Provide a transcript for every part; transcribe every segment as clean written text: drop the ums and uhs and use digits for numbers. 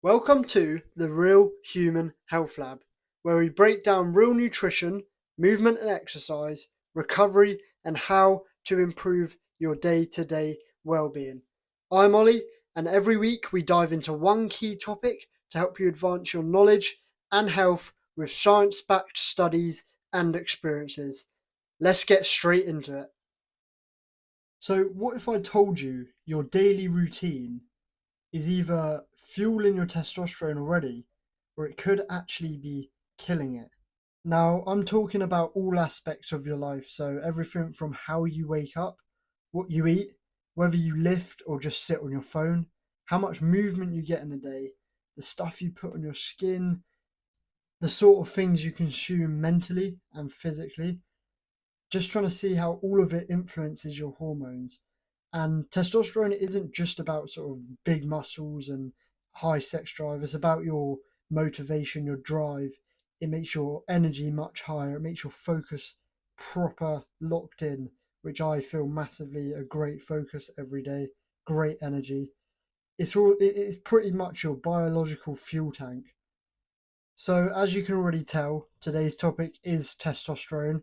Welcome to the Real Human Health Lab, where we break down real nutrition, movement and exercise, recovery, and how to improve your day to day well being. I'm Ollie, and every week we dive into one key topic to help you advance your knowledge and health with science backed studies and experiences. Let's get straight into it. So, what if I told you your daily routine is either fueling your testosterone already or it could actually be killing it? Now, I'm talking about all aspects of your life. So, everything from how you wake up, what you eat, whether you lift or just sit on your phone, how much movement you get in a day, the stuff you put on your skin, the sort of things you consume mentally and physically. Just trying to see how all of it influences your hormones. And testosterone isn't just about sort of big muscles and high sex drive, it's about your motivation, your drive. It makes your energy much higher, it makes your focus proper locked in, which I feel massively a great focus every day, great energy. It's pretty much your biological fuel tank. So, as you can already tell, today's topic is testosterone,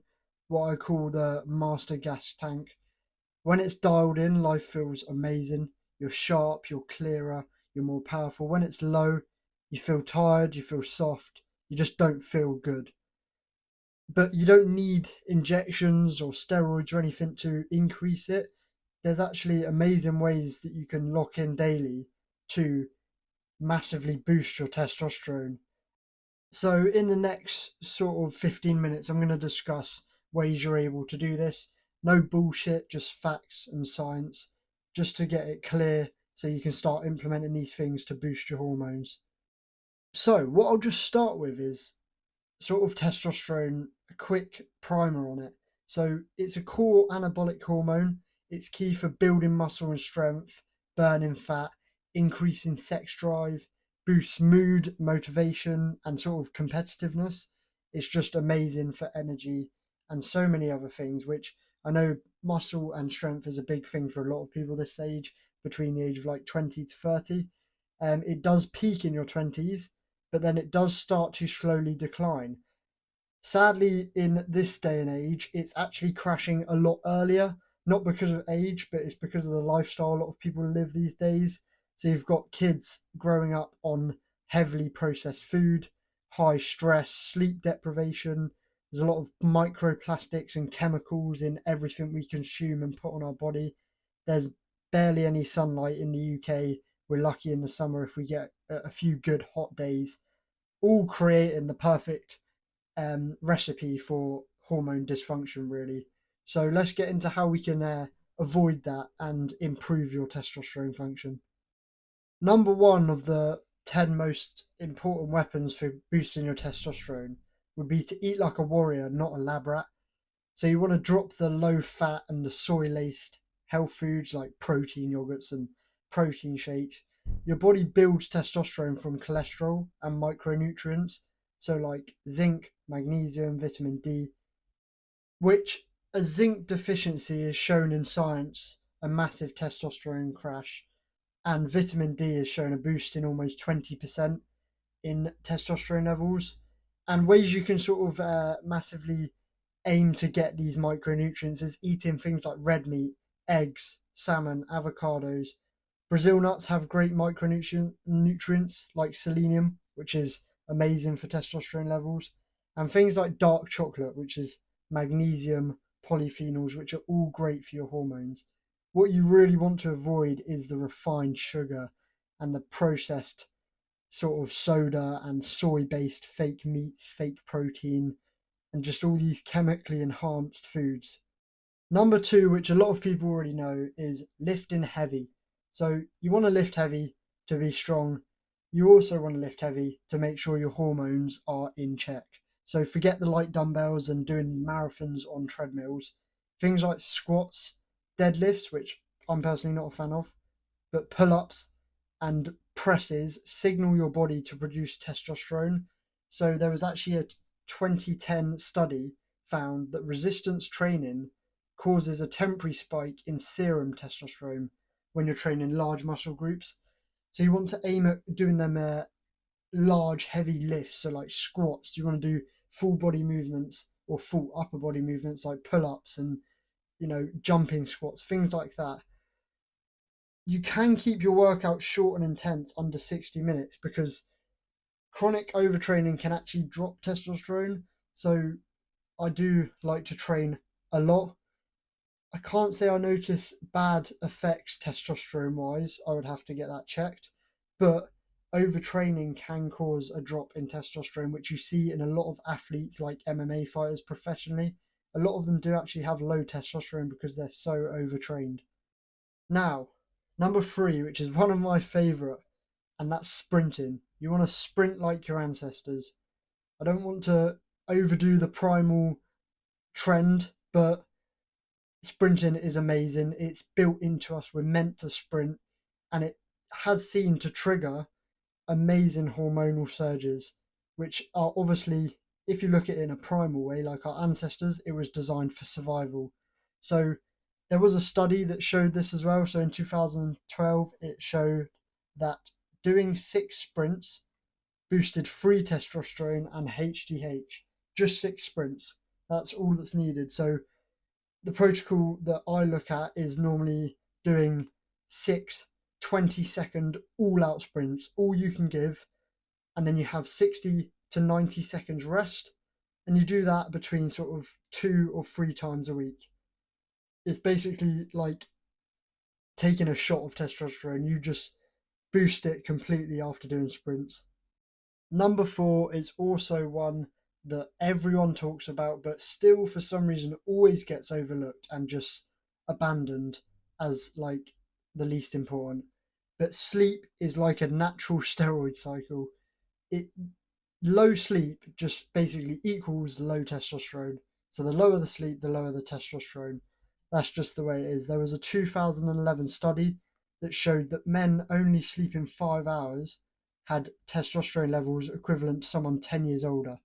what I call the master gas tank. When it's dialed in, life feels amazing. You're sharp, you're clearer, you're more powerful. When it's low, you feel tired, you feel soft, you just don't feel good. But you don't need injections or steroids or anything to increase it. There's actually amazing ways that you can lock in daily to massively boost your testosterone. So, in the next sort of 15 minutes, I'm going to discuss ways you're able to do this. No bullshit, just facts and science, just to get it clear so you can start implementing these things to boost your hormones. So, what I'll just start with is sort of testosterone, a quick primer on it. So, it's a core anabolic hormone. It's key for building muscle and strength, burning fat, increasing sex drive, boosts mood, motivation, and sort of competitiveness. It's just amazing for energy and so many other things, which I know muscle and strength is a big thing for a lot of people this age, between the age of like 20 to 30. It does peak in your 20s, but then it does start to slowly decline. Sadly, in this day and age, it's actually crashing a lot earlier, not because of age, but it's because of the lifestyle a lot of people live these days. So you've got kids growing up on heavily processed food, high stress, sleep deprivation. There's a lot of microplastics and chemicals in everything we consume and put on our body. There's barely any sunlight in the UK. We're lucky in the summer if we get a few good hot days, all creating the perfect recipe for hormone dysfunction, really. So let's get into how we can avoid that and improve your testosterone function. Number one of the 10 most important weapons for boosting your testosterone would be to eat like a warrior, not a lab rat. So you want to drop the low fat and the soy laced health foods like protein yogurts and protein shakes. Your body builds testosterone from cholesterol and micronutrients, so like zinc, magnesium, vitamin D, which a zinc deficiency is shown in science a massive testosterone crash, and vitamin D is shown a boost in almost 20% in testosterone levels. And ways you can sort of massively aim to get these micronutrients is eating things like red meat, eggs, salmon, avocados. Brazil nuts have great micronutrients like selenium, which is amazing for testosterone levels, and things like dark chocolate, which is magnesium, polyphenols, which are all great for your hormones. What you really want to avoid is the refined sugar and the processed sort of soda and soy based fake meats, fake protein, and just all these chemically enhanced foods. Number two, which a lot of people already know, is lifting heavy. So you want to lift heavy to be strong. You also want to lift heavy to make sure your hormones are in check. So forget the light dumbbells and doing marathons on treadmills. Things like squats, deadlifts, which I'm personally not a fan of, but pull ups and presses signal your body to produce testosterone. So there was actually a 2010 study found that resistance training causes a temporary spike in serum testosterone when you're training large muscle groups. So you want to aim at doing them large, heavy lifts. So like squats, you want to do full body movements or full upper body movements like pull-ups and jumping squats, things like that. You can keep your workout short and intense under 60 minutes because chronic overtraining can actually drop testosterone. So I do like to train a lot. I can't say I notice bad effects testosterone wise. I would have to get that checked. But overtraining can cause a drop in testosterone, which you see in a lot of athletes like MMA fighters professionally. A lot of them do actually have low testosterone because they're so overtrained. Now, number 3, which is one of my favorite, and that's sprinting. You want to sprint like your ancestors. I don't want to overdo the primal trend, but sprinting is amazing. It's built into us. We're meant to sprint, and it has seen to trigger amazing hormonal surges, which are obviously, if you look at it in a primal way, like our ancestors, it was designed for survival. So there was a study that showed this as well. So in 2012, it showed that doing 6 sprints boosted free testosterone and HGH. Just 6 sprints. That's all that's needed. So the protocol that I look at is normally doing 6 20-second all-out sprints, all you can give, and then you have 60 to 90 seconds rest, and you do that between sort of 2 or 3 times a week. It's basically like taking a shot of testosterone. You just boost it completely after doing sprints. Number 4 is also one that everyone talks about, but still for some reason always gets overlooked and just abandoned as like the least important. But sleep is like a natural steroid cycle. It Low sleep just basically equals low testosterone. So the lower the sleep, the lower the testosterone. That's just the way it is. There was a 2011 study that showed that men only sleeping 5 hours had testosterone levels equivalent to someone 10 years older.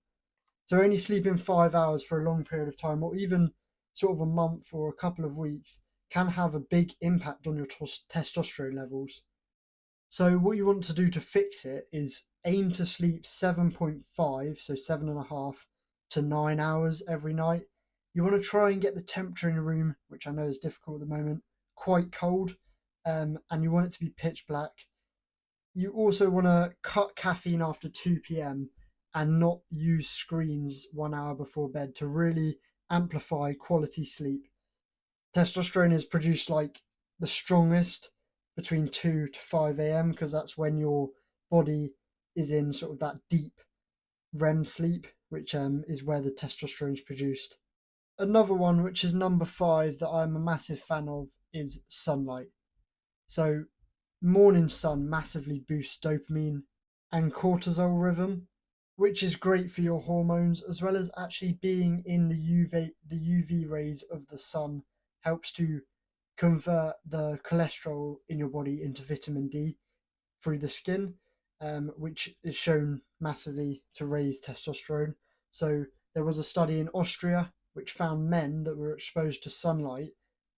So only sleeping 5 hours for a long period of time, or even sort of a month or a couple of weeks, can have a big impact on your testosterone levels. So what you want to do to fix it is aim to sleep 7.5, so 7.5 to 9 hours every night. You want to try and get the temperature in your room, which I know is difficult at the moment, quite cold, and you want it to be pitch black. You also want to cut caffeine after 2 p.m. and not use screens 1 hour before bed to really amplify quality sleep. Testosterone is produced like the strongest between 2 to 5 a.m. because that's when your body is in sort of that deep REM sleep, which is where the testosterone is produced. Another one, which is number 5, that I'm a massive fan of, is sunlight. So morning sun massively boosts dopamine and cortisol rhythm, which is great for your hormones, as well as actually being in the UV rays of the sun helps to convert the cholesterol in your body into vitamin D through the skin, which is shown massively to raise testosterone. So there was a study in Austria which found men that were exposed to sunlight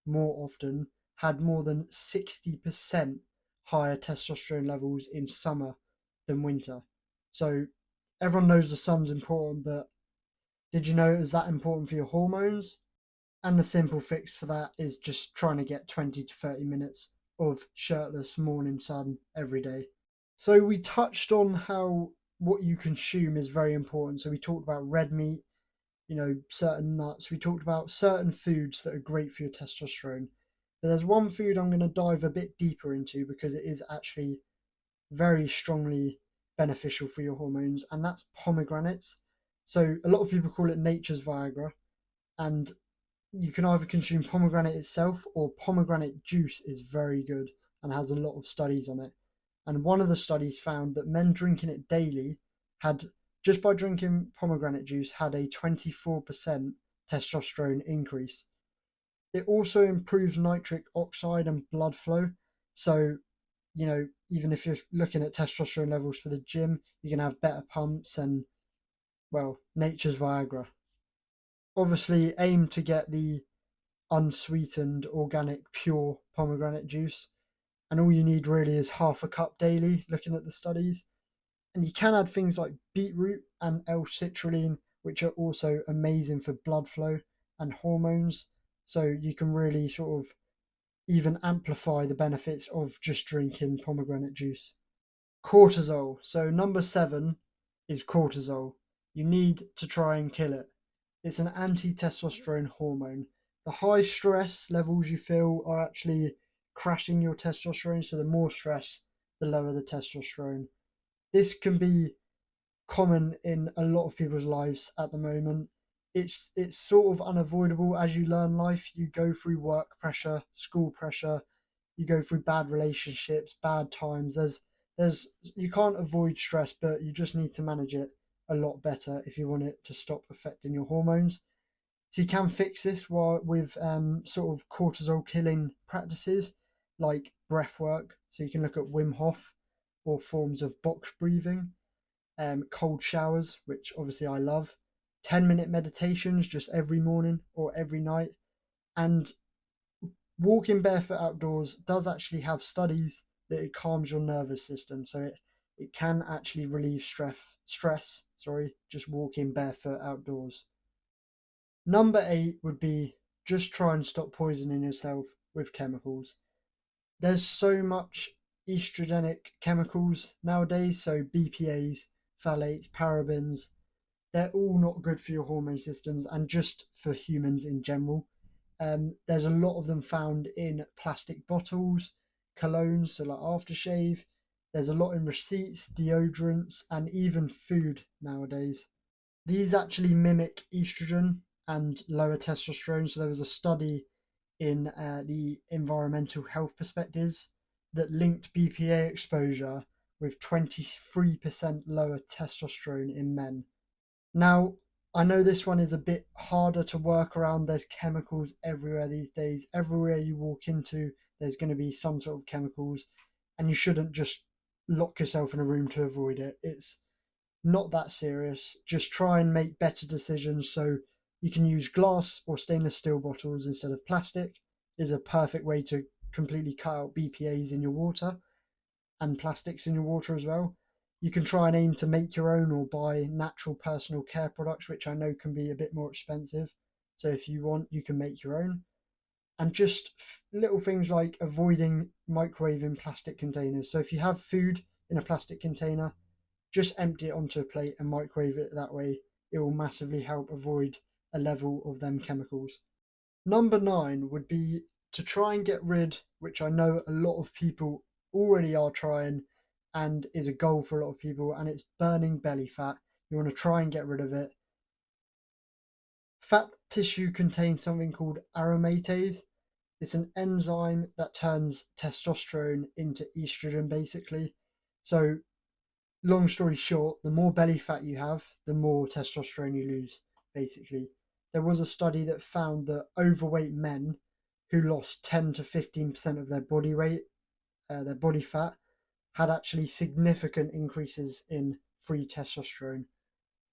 more often had more than 60% higher testosterone levels in summer than winter. So everyone knows the sun's important, but did you know it was that important for your hormones? And the simple fix for that is just trying to get 20 to 30 minutes of shirtless morning sun every day. So we touched on how what you consume is very important. So we talked about red meat, certain nuts. We talked about certain foods that are great for your testosterone. But there's one food I'm going to dive a bit deeper into because it is actually very strongly beneficial for your hormones, and that's pomegranates. So a lot of people call it nature's Viagra, and you can either consume pomegranate itself or pomegranate juice is very good and has a lot of studies on it. And one of the studies found that men drinking it daily had, just by drinking pomegranate juice, had a 24% testosterone increase. It also improves nitric oxide and blood flow. So, even if you're looking at testosterone levels for the gym, you can have better pumps and, well, nature's Viagra. Obviously, aim to get the unsweetened, organic, pure pomegranate juice. and all you need really is half a cup daily, looking at the studies. And you can add things like beetroot and L-citrulline, which are also amazing for blood flow and hormones. So you can really sort of even amplify the benefits of just drinking pomegranate juice. Cortisol. So number 7 is cortisol. You need to try and kill it. It's an anti-testosterone hormone. The high stress levels you feel are actually crashing your testosterone. So the more stress, the lower the testosterone. This can be common in a lot of people's lives at the moment. It's sort of unavoidable as you learn life. You go through work pressure, school pressure, you go through bad relationships, bad times. There's you can't avoid stress, but you just need to manage it a lot better if you want it to stop affecting your hormones. So you can fix this with sort of cortisol killing practices like breath work. So you can look at Wim Hof or forms of box breathing, cold showers, which obviously I love, 10-minute meditations just every morning or every night. And walking barefoot outdoors does actually have studies that it calms your nervous system. So it can actually relieve stress, just walking barefoot outdoors. Number 8 would be just try and stop poisoning yourself with chemicals. There's so much estrogenic chemicals nowadays, so BPAs, phthalates, parabens, they're all not good for your hormone systems and just for humans in general. There's a lot of them found in plastic bottles, colognes, so like aftershave. There's a lot in receipts, deodorants, and even food nowadays. These actually mimic estrogen and lower testosterone. So there was a study in the environmental health perspectives that linked BPA exposure with 23% lower testosterone in men. Now, I know this one is a bit harder to work around. There's chemicals everywhere these days. Everywhere you walk into, there's going to be some sort of chemicals, and you shouldn't just lock yourself in a room to avoid it. It's not that serious. Just try and make better decisions. So you can use glass or stainless steel bottles instead of plastic is a perfect way to completely cut out BPAs in your water and plastics in your water as well. You can try and aim to make your own or buy natural personal care products, which I know can be a bit more expensive. So if you want, you can make your own. And just little things like avoiding microwaving plastic containers. So if you have food in a plastic container, just empty it onto a plate and microwave it that way. It will massively help avoid a level of them chemicals. Number 9 would be to try and get rid, which I know a lot of people already are trying and is a goal for a lot of people, and it's burning belly fat. You want to try and get rid of it. Fat tissue contains something called aromatase. It's an enzyme that turns testosterone into estrogen, basically. So long story short, the more belly fat you have, the more testosterone you lose, basically. There was a study that found that overweight men who lost 10 to 15% of their body weight, their body fat, had actually significant increases in free testosterone.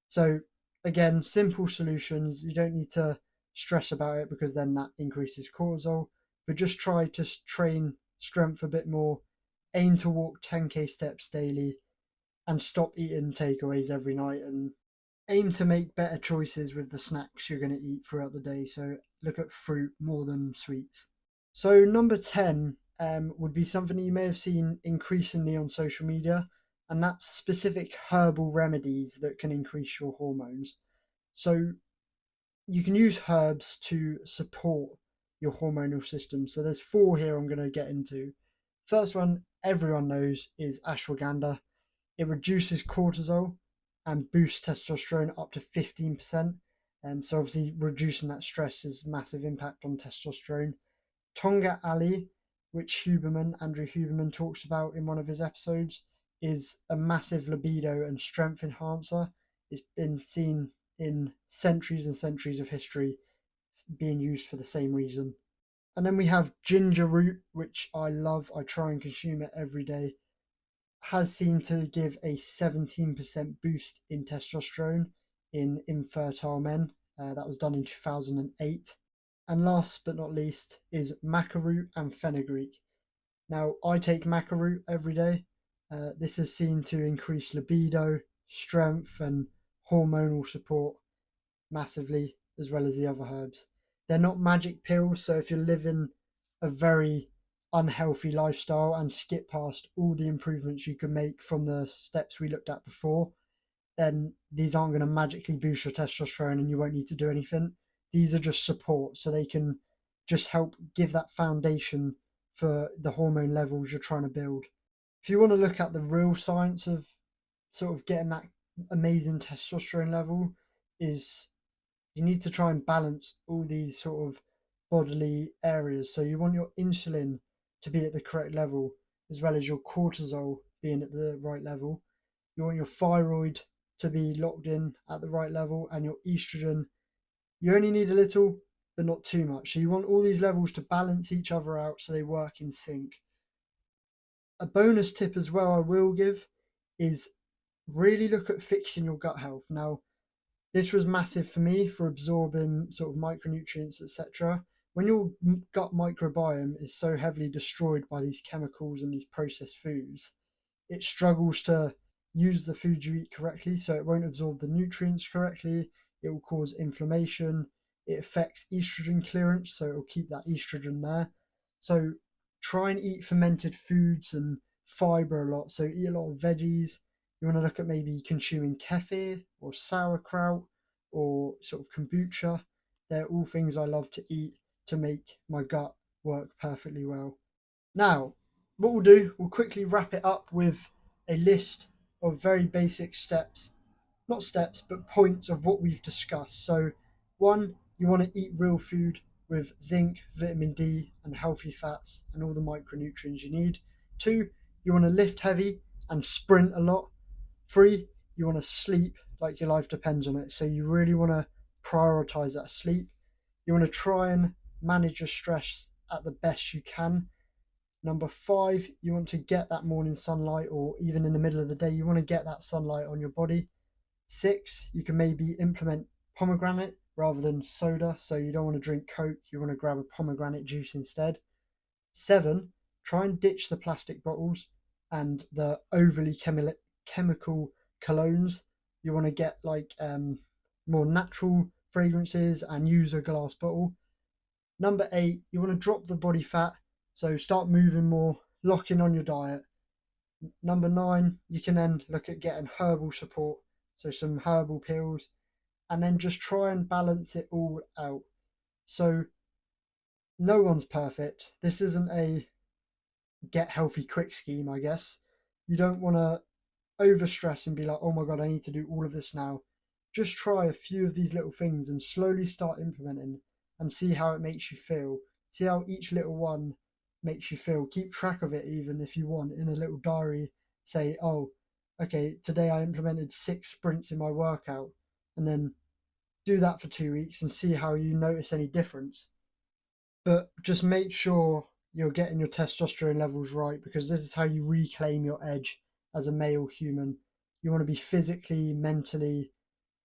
So, again, simple solutions. You don't need to stress about it because then that increases cortisol, but just try to train strength a bit more, aim to walk 10k steps daily, and stop eating takeaways every night, and aim to make better choices with the snacks you're going to eat throughout the day. So look at fruit more than sweets. So number 10 would be something that you may have seen increasingly on social media, and that's specific herbal remedies that can increase your hormones. So you can use herbs to support your hormonal system. So there's 4 here I'm going to get into. First one everyone knows is ashwagandha. It reduces cortisol and boosts testosterone up to 15%. So obviously reducing that stress has massive impact on testosterone. Tonga Ali, which Andrew Huberman talks about in one of his episodes, is a massive libido and strength enhancer. It's been seen in centuries and centuries of history being used for the same reason. And then we have ginger root, which I love. I try and consume it every day. Has seen to give a 17% boost in testosterone in infertile men. That was done in 2008. And last but not least is maca root and fenugreek. Now, I take maca root every day. This is seen to increase libido, strength, and hormonal support massively, as well as the other herbs. They're not magic pills, so if you're living a very unhealthy lifestyle and skip past all the improvements you can make from the steps we looked at before, then these aren't going to magically boost your testosterone and you won't need to do anything. These are just support, so they can just help give that foundation for the hormone levels you're trying to build. If you want to look at the real science of sort of getting that amazing testosterone level, is you need to try and balance all these sort of bodily areas. So you want your insulin to be at the correct level, as well as your cortisol being at the right level. You want your thyroid to be locked in at the right level, and your estrogen, you only need a little, but not too much. So you want all these levels to balance each other out so they work in sync. A bonus tip as well I will give is really look at fixing your gut health. Now, this was massive for me for absorbing sort of micronutrients, etc. When your gut microbiome is so heavily destroyed by these chemicals and these processed foods, it struggles to use the food you eat correctly, so it won't absorb the nutrients correctly. It will cause inflammation. It affects estrogen clearance, so it will keep that estrogen there. So try and eat fermented foods and fiber a lot. So eat a lot of veggies. You want to look at maybe consuming kefir or sauerkraut or sort of kombucha. They're all things I love to eat to make my gut work perfectly well. Now, what we'll do, we'll quickly wrap it up with a list of very basic steps, not steps, but points of what we've discussed. So, one, you want to eat real food with zinc, vitamin D, and healthy fats and all the micronutrients you need. Two, you want to lift heavy and sprint a lot. Three, you want to sleep like your life depends on it. So, you really want to prioritize that sleep. You want to try and manage your stress at the best you can. Number five, you want to get that morning sunlight, or even in the middle of the day, you want to get that sunlight on your body. Six, you can maybe implement pomegranate rather than soda. So you don't want to drink Coke, you want to grab a pomegranate juice instead. Seven, try and ditch the plastic bottles and the overly chemical colognes. You want to get like more natural fragrances and use a glass bottle. Number eight, you want to drop the body fat. So start moving more, lock in on your diet. Number nine, you can then look at getting herbal support, so some herbal pills, and then just try and balance it all out. So no one's perfect. This isn't a get healthy quick scheme, I guess. You don't want to overstress and be like, oh my God, I need to do all of this now. Just try a few of these little things and slowly start implementing and see how it makes you feel. See how each little one makes you feel. Keep track of it, even if you want, in a little diary. Say, oh, okay, today I implemented 6 sprints in my workout, and then do that for 2 weeks and see how you notice any difference. But just make sure you're getting your testosterone levels right, because this is how you reclaim your edge as a male human. You want to be physically, mentally,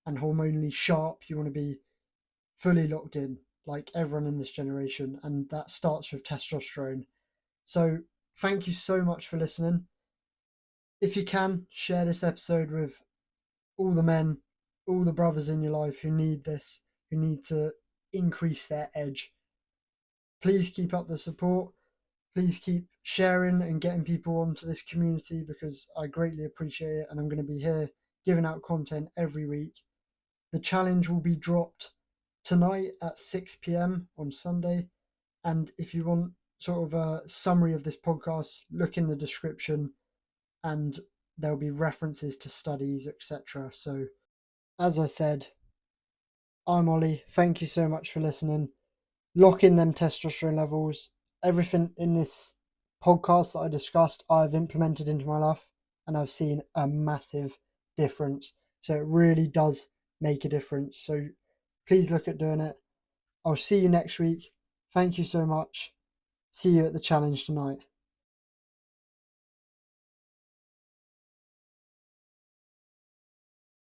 and hormonally sharp. You want to be fully locked in, like everyone in this generation, and that starts with testosterone. So thank you so much for listening. If you can, share this episode with all the men, all the brothers in your life who need this, who need to increase their edge. Please keep up the support. Please keep sharing and getting people onto this community, because I greatly appreciate it, and I'm going to be here giving out content every week. The challenge will be dropped tonight at 6 p.m. on Sunday. And if you want sort of a summary of this podcast, look in the description and there'll be references to studies, etc. So, as I said, I'm Ollie. Thank you so much for listening. Lock in them testosterone levels. Everything in this podcast that I discussed, I've implemented into my life, and I've seen a massive difference. So it really does make a difference. So please look at doing it. I'll see you next week. Thank you so much. See you at the challenge tonight.